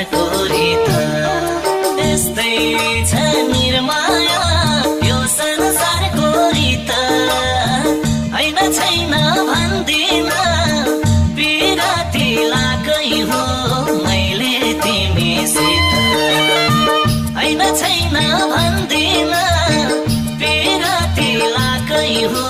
संसारको रीत यस्तै छ निर्माया यो संसारको रीत हैन छैन भन्दिन पिराती लाकै हो मैले तिमीसित हैन छैन भन्दिन पिराती लाकै हो